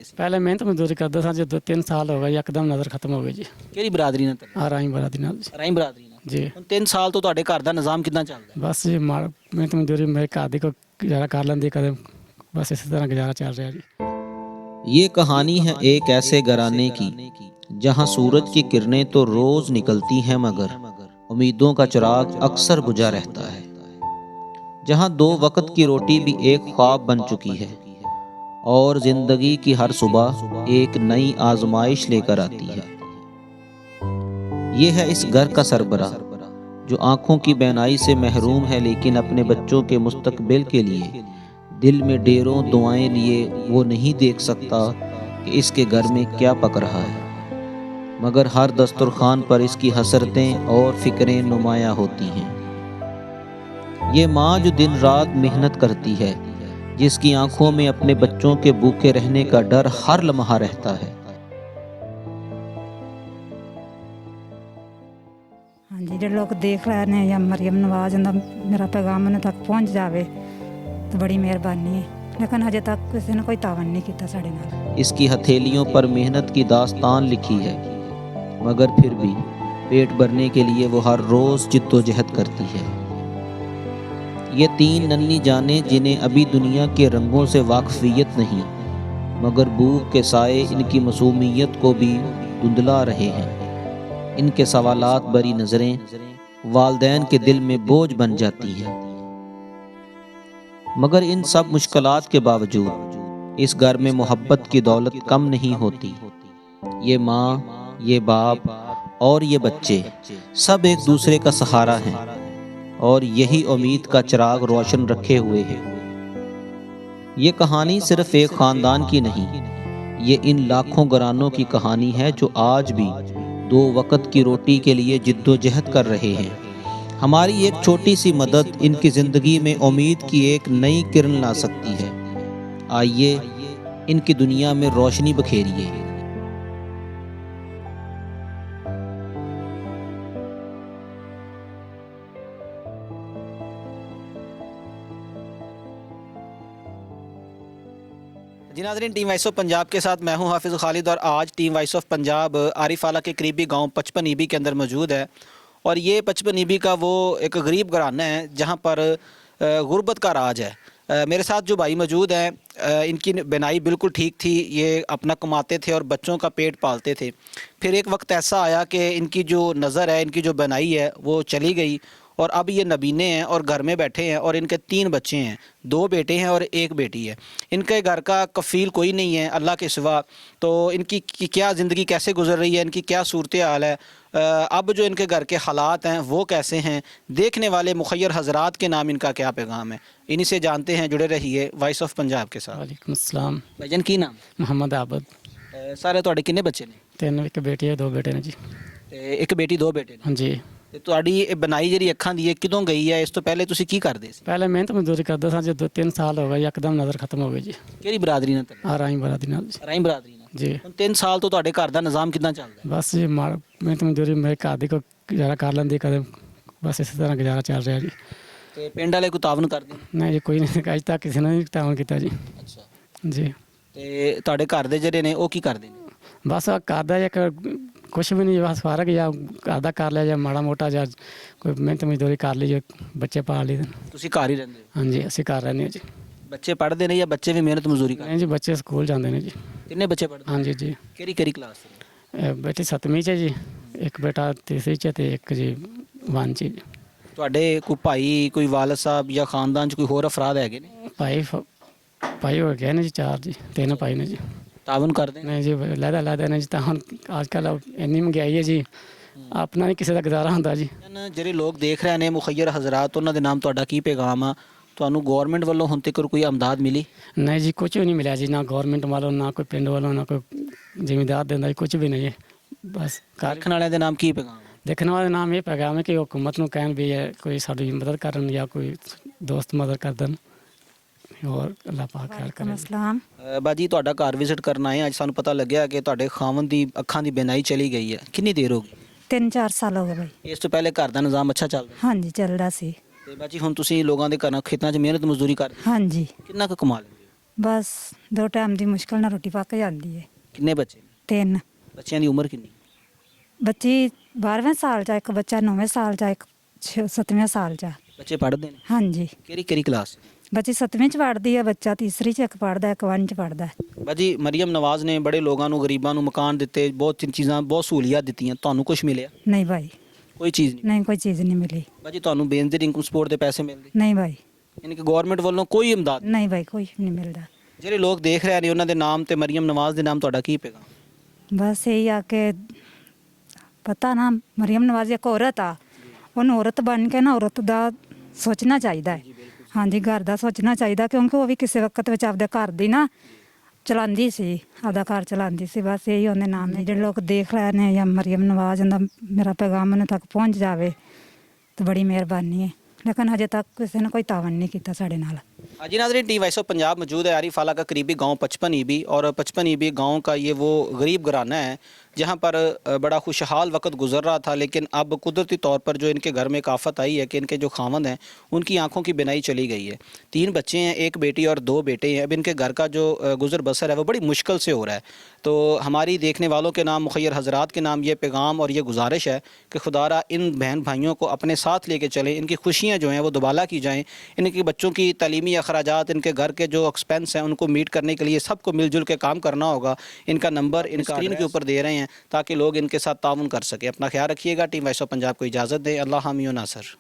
पहले मेहनत मजदूरी करते सा, जो 2-3 साल हो गए यकदम नज़र खत्म हो गई जी। ਕਿਹੜੀ ਬਰਾਦਰੀ ਨਾਲ ਤੁਹਾਡੀ? राई बरादी नाल जी। ਰਾਈ ਬਰਾਦਰੀ ਨਾਲ। जी ਹੁਣ 3 ਸਾਲ ਤੋਂ ਤੁਹਾਡੇ ਘਰ ਦਾ ਨਿਜ਼ਾਮ ਕਿੱਦਾਂ ਚੱਲਦਾ ਹੈ? बस जी मेहनत मजदूरी मेरे घर दी को गुजारा कर लेंदी कदम, बस इसी तरह गुजारा चल रहा जी। ये कहानी है एक ऐसे घराने की जहां सूरज की किरणें तो रोज निकलती हैं मगर उम्मीदों का चिराग अक्सर बुझा रहता है, जहां 2 वक्त की रोटी भी एक ख्वाब बन चुकी है और जिंदगी की हर सुबह एक नई आजमाइश लेकर आती है। ये है इस घर का सरबराह जो आंखों की बैनाई से महरूम है, लेकिन अपने बच्चों के मुस्तकबिल के लिए दिल में ढेरों दुआएं लिए वो नहीं देख सकता कि इसके घर में क्या पक रहा है, मगर हर दस्तरखान पर इसकी हसरतें और फिक्रें नुमायां होती हैं। ये माँ जो दिन रात मेहनत करती है, जिसकी आंखों में अपने बच्चों के भूखे रहने का डर हर लम्हा रहता है। हाँ जी, जो लोग देख रहे हैं या मरियम नवाज का मेरा पैगाम उन्हें तक पहुँच जाए तो बड़ी मेहरबानी है, लेकिन हजे तक किसी ने कोई तावन नहीं किया साढ़े नाल। इसकी हथेलियों पर मेहनत की दास्तान लिखी है, मगर फिर भी पेट भरने के लिए वो हर रोज़ जिद्दोजहद करती है। ये 3 नन्ही जानें जिन्हें अभी दुनिया के रंगों से वाकफियत नहीं, मगर भूख के साए इनकी मासूमियत को भी धुंधला रहे हैं। इनके सवालात भरी नज़रें वालदैन के दिल में बोझ बन जाती हैं। मगर इन सब मुश्किलात के बावजूद इस घर में मोहब्बत की दौलत कम नहीं होती। ये माँ, ये बाप और ये बच्चे सब एक दूसरे का सहारा हैं और यही उम्मीद का चिराग रोशन रखे हुए हैं। ये कहानी सिर्फ एक ख़ानदान की नहीं, ये इन लाखों घरानों की कहानी है जो आज भी 2 वक्त की रोटी के लिए जिद्दोजहद कर रहे हैं। हमारी एक छोटी सी मदद इनकी ज़िंदगी में उम्मीद की एक नई किरण ला सकती है। आइए इनकी दुनिया में रोशनी बखेरिए। जी नाज़रीन, टीम वॉइस ऑफ पंजाब के साथ मैं हूं हाफिज़ खालिद और आज team voice of Punjab Arif आला के करीबी गांव 55 ईबी के अंदर मौजूद है। और ये 55 ईबी का वो एक गरीब घराना है जहां पर गुर्बत का राज है। मेरे साथ जो भाई मौजूद हैं, इनकी बिनाई बिल्कुल ठीक थी, ये अपना कमाते थे और बच्चों का पेट पालते थे। फिर एक वक्त ऐसा आया कि इनकी जो नज़र है, इनकी जो बिनाई है वो चली गई और अब ये नबीने हैं और घर में बैठे हैं और इनके 3 बच्चे हैं, 2 बेटे हैं और 1 बेटी है। इनके घर का कफ़ील कोई नहीं है अल्लाह के सिवा। तो इनकी क्या ज़िंदगी कैसे गुजर रही है, इनकी क्या सूरत हाल है, अब जो इनके घर के हालात हैं वो कैसे हैं, देखने वाले मुखय्यर हजरात के नाम इनका क्या पैगाम है, इन्हीं से जानते हैं। जुड़े रहिए वॉइस ऑफ पंजाब के साथ। वालेकुम अस्सलाम। भाईजान की नाम? मोहम्मद आबद। सारे ਤੁਹਾਡੇ ਕਿੰਨੇ ਬੱਚੇ ਨੇ? 3 एक बेटी है, 2 बेटे ने जी। ਤੇ ਇੱਕ ਬੇਟੀ 2 ਬੇਟੇ ਨੇ। हाँ जी। ਤੇ ਤੁਹਾਡੀ ਇਹ ਬਣਾਈ ਜਿਹੜੀ ਅੱਖਾਂ ਦੀ ਹੈ ਕਿਦੋਂ ਗਈ ਹੈ? ਇਸ ਤੋਂ ਪਹਿਲੇ ਤੁਸੀਂ ਕੀ ਕਰਦੇ ਸੀ? पहले मेहनत मजदूरी करते सा, जो 2-3 साल हो गए यकदम नज़र खत्म हो गई जी। ਕਿਹੜੀ ਬਰਾਦਰੀ ਨਾਲ ਤੁਹਾਡੀ? राई बरादी नाल जी। ਰਾਈ ਬਰਾਦਰੀ ਨਾਲ। जी ਹੁਣ 3 ਸਾਲ ਤੋਂ ਤੁਹਾਡੇ ਘਰ ਦਾ ਨਿਜ਼ਾਮ ਕਿੱਦਾਂ ਚੱਲਦਾ ਹੈ? बस जी मेहनत मजदूरी मेरे घर दी को गुजारा कर लेंदी कदम, बस इसी तरह गुजारा चल रहा जी। ਤੇ ਪਿੰਡ ਵਾਲੇ ਕੋਈ ਤਾਵਨ ਕਰਦੇ ਨੇ? नहीं जी, कोई नहीं, अज तक किसी ने नहीं तावन किया जी। ਅੱਛਾ। जी ਤੇ ਤੁਹਾਡੇ ਘਰ ਦੇ ਜਿਹੜੇ ਨੇ ਉਹ ਕੀ ਕਰਦੇ ਨੇ? बस घर का एक कुछ भी नहीं, बस फारग या घर का कर लिया या माड़ा मोटा या कोई मेहनत मजदूरी कर ली, जो बच्चे पाल लिए। ਤੁਸੀਂ ਘਰ ਹੀ ਰਹਿੰਦੇ ਹੋ? हाँ जी, ਅਸੀਂ घर रहने जी। ਬੱਚੇ ਪੜ੍ਹਦੇ ਨੇ ਜਾਂ ਬੱਚੇ ਵੀ ਮਿਹਨਤ ਮਜ਼ਦੂਰੀ ਕਰਦੇ? नहीं जी, बच्चे स्कूल जाते हैं जी। ਕਿੰਨੇ ਬੱਚੇ ਪੜ੍ਹਦੇ? हाँ जी जी। ਕਿਹੜੀ ਕਿਹੜੀ ਕਲਾਸ ਦੇ? बेटी 7वीं च जी, एक बेटा 3री च ਤੇ ਇੱਕ ਜੀ 1 ਚ ਜੀ। ਤੁਹਾਡੇ ਕੋਈ ਭਾਈ, ਕੋਈ ਵਾਲਦ ਸਾਹਿਬ ਜਾਂ ਖਾਨਦਾਨ 'ਚ ਕੋਈ ਹੋਰ ਅਫਰਾਦ ਹੈਗੇ ਨੇ? ਭਾਈ ਹੋ ਗਏ ਨੇ ਜੀ 4 ਜੀ, 3 ਭਾਈ ਨੇ ਜੀ। ਤਾਵਨ ਕਰਦੇ ਨੇ? नहीं जी, लहदा ने जी। तो हम आजकल इन्नी महंगाई है जी, अपना नहीं किसी का गुजारा होता जी। ਜਿਹੜੇ ਲੋਕ ਦੇਖ ਰਹੇ ਨੇ ਮੁਖੱਯਰ ਹਜ਼ਰਾਤ, ਉਹਨਾਂ ਦੇ ਨਾਮ ਤੁਹਾਡਾ ਕੀ ਪੈਗਾਮ ਆ? ਤੁਹਾਨੂੰ ਗਵਰਨਮੈਂਟ ਵੱਲੋਂ ਹੁਣ ਤੱਕ ਕੋਈ ਅਮਦਾਦ ਮਿਲੀ? नहीं जी, कुछ भी नहीं मिला जी, ना गवर्नमेंट वालों, ना कोई पिंड वालों, ना कोई जिम्मेदार देता जी, कुछ भी नहीं है। बस ਦੇਖਣ ਵਾਲਿਆਂ ਦੇ ਨਾਮ ਕੀ ਪੈਗਾਮ ਆ? देखने वाले नाम ये पैगाम है कि हुकूमत को कहन भी है कोई साड़ी मदद करन या कोई दोस्त मदद कर देन और अल्लाह पाक खैर वालेकुम करे। अस्सलाम। ਬਾਜੀ, ਤੁਹਾਡਾ ਘਰ ਵਿਜ਼ਿਟ ਕਰਨ ਆਏ ਅੱਜ ਸਾਨੂੰ ਪਤਾ ਲੱਗਿਆ ਕਿ ਤੁਹਾਡੇ ਖਾਵਨ ਦੀ ਅੱਖਾਂ ਦੀ ਬਿਨਾਈ ਚਲੀ ਗਈ ਹੈ। ਕਿੰਨੀ ਦੇਰ ਹੋ ਗਈ? 3-4 ਸਾਲ ਹੋ ਗਏ ਭਾਈ। ਇਸ ਤੋਂ ਪਹਿਲੇ ਘਰ ਦਾ ਨਿਜ਼ਾਮ ਅੱਛਾ ਚੱਲਦਾ? ਹਾਂਜੀ, ਚੱਲਦਾ ਸੀ। ਤੇ ਬਾਜੀ ਹੁਣ ਤੁਸੀਂ ਲੋਕਾਂ ਦੇ ਘਰਾਂ ਖੇਤਾਂ 'ਚ ਮਿਹਨਤ ਮਜ਼ਦੂਰੀ ਕਰਦੇ, ਹਾਂਜੀ, ਕਿੰਨਾ ਕੁ ਕਮਾ ਲੈਂਦੇ ਹੋ? ਬਸ 2 ਟਾਈਮ ਦੀ ਮੁਸ਼ਕਲ ਨਾਲ ਰੋਟੀ ਪੱਕ ਜਾਂਦੀ ਹੈ। ਕਿੰਨੇ ਬੱਚੇ ਨੇ? 3 ਬੱਚਿਆਂ ਦੀ ਉਮਰ ਕਿੰਨੀ? ਬੱਚੀ 12ਵੇਂ ਸਾਲ 'ਚ ਆ, ਇੱਕ ਬੱਚਾ 9ਵੇਂ ਸਾਲ 'ਚ ਆ, ਇੱਕ 7ਵੇਂ ਸਾਲ 'ਚ ਆ। ਬੱਚੇ ਪੜ੍ਹਦੇ ਨੇ? ਹਾਂਜੀ, ਕਿਹੜੀ ਕਿਹੜੀ ਕਲਾਸ? ਬੱਚੀ 7ਵੀਂ 'ਚ ਪੜ੍ਹਦੀ ਹੈ, ਬੱਚਾ ਤੀਸਰੀ 'ਚ, ਇੱਕ ਪੜ੍ਹਦਾ, ਇੱਕ 1 'ਚ ਪੜ੍ਹਦਾ। ਬਾਜੀ ਮਰੀਮ ਨਵਾਜ਼ ਨੇ ਬੜੇ ਲੋਕਾਂ ਨੂੰ, ਗਰੀਬਾਂ ਨੂੰ ਮਕਾਨ ਦਿੱਤੇ, ਬਹੁਤ ਚੀਜ਼ਾਂ, ਬਹੁਤ ਸਹੂਲੀਅਤ ਦਿੱਤੀਆਂ, ਤੁਹਾਨੂੰ ਕੁਝ ਮਿਲਿਆ? ਨਹੀਂ ਭਾਈ, ਕੋਈ ਚੀਜ਼ ਨਹੀਂ? ਨਹੀਂ ਕੋਈ ਚੀਜ਼ ਨਹੀਂ ਮਿਲੀ। ਬਾਜੀ ਤੁਹਾਨੂੰ ਬੇਨਜ਼ੀਰ ਇਨਕਮ ਸਪੋਰਟ ਦੇ ਪੈਸੇ ਮਿਲਦੇ? ਨਹੀਂ ਭਾਈ, ਯਾਨੀ ਕਿ ਗਵਰਨਮੈਂਟ ਵੱਲੋਂ ਕੋਈ ਇਮਦਾਦ? ਨਹੀਂ ਭਾਈ, ਕੋਈ ਨਹੀਂ ਮਿਲਦਾ। ਜਿਹੜੇ ਲੋਕ ਦੇਖ ਰਹੇ ਨੇ ਉਹਨਾਂ ਦੇ ਨਾਮ ਤੇ ਮਰੀਮ ਨਵਾਜ਼ ਦੇ ਨਾਮ ਤੁਹਾਡਾ ਕੀ ਪੈਗਾ? ਬਸ ਇਹੀ ਆ ਕਿ ਪਤਾ ਨਾ, ਮਰੀਮ ਨਵਾਜ਼ ਇੱਕ ਔਰਤ ਆ, ਉਹਨੂੰ ਔਰਤ ਬਣ ਕੇ ਨਾ ਔਰਤ ਦਾ ਸੋਚਣਾ ਚਾਹੀਦਾ ਹੈ। ਹਾਂਜੀ, ਘਰ ਦਾ ਸੋਚਣਾ ਚਾਹੀਦਾ, ਕਿਉਂਕਿ ਉਹ ਵੀ ਕਿਸੇ ਵਕਤ ਵਿੱਚ ਆਪਦੇ ਘਰ ਦੀ ਨਾ ਚਲਾਉਂਦੀ ਸੀ, ਆਪਦਾ ਘਰ ਚਲਾਉਂਦੀ ਸੀ। ਬਸ ਇਹੀ ਉਹਦੇ ਨਾਮ ਨੇ। ਜਿਹੜੇ ਲੋਕ ਦੇਖ ਰਹੇ ਨੇ ਜਾਂ ਮਰੀਮ ਨਵਾਜ਼ ਦਾ ਮੇਰਾ ਪੈਗਾਮ ਉਹਨਾਂ ਤੱਕ ਪਹੁੰਚ ਜਾਵੇ ਤਾਂ ਬੜੀ ਮਿਹਰਬਾਨੀ ਹੈ, ਲੇਕਿਨ ਹਜੇ ਤੱਕ ਕਿਸੇ ਨੇ ਕੋਈ ਤਾਵਨ नहीं ਕੀਤਾ ਸਾਡੇ ਨਾਲ। जी नाज़रीन, टीम वॉइस ऑफ पंजाब मौजूद है आरिफ आला का करीबी गांव 55 ईबी, और 55 ईबी गांव का ये वो गरीब घराना है जहां पर बड़ा खुशहाल वक्त गुजर रहा था, लेकिन अब कुदरती तौर पर जो इनके घर में एक आफत आई है कि इनके जो खावंद हैं उनकी आंखों की बिनाई चली गई है। 3 बच्चे हैं, 1 बेटी और 2 बेटे हैं। अब इनके घर का जो गुजर बसर है वो बड़ी मुश्किल से हो रहा है। तो हमारी देखने वालों के नाम, मुखैर हजरात के नाम ये पैगाम और ये गुजारिश है कि खुदारा इन बहन भाइयों को अपने साथ लेके चलें, इनकी खुशियाँ जो हैं वो दुबाला की जाएँ, इनके बच्चों की तालीमी अखराजात, इनके घर के जो एक्सपेंस हैं उनको मीट करने के लिए सबको मिलजुल के काम करना होगा। इनका नंबर इन स्क्रीन के ऊपर दे रहे हैं ताकि लोग इनके साथ ताउन कर सकें। अपना ख्याल रखिएगा। टीम वॉइस ऑफ पंजाब को इजाज़त दें। अल्लाह हामी व नासर।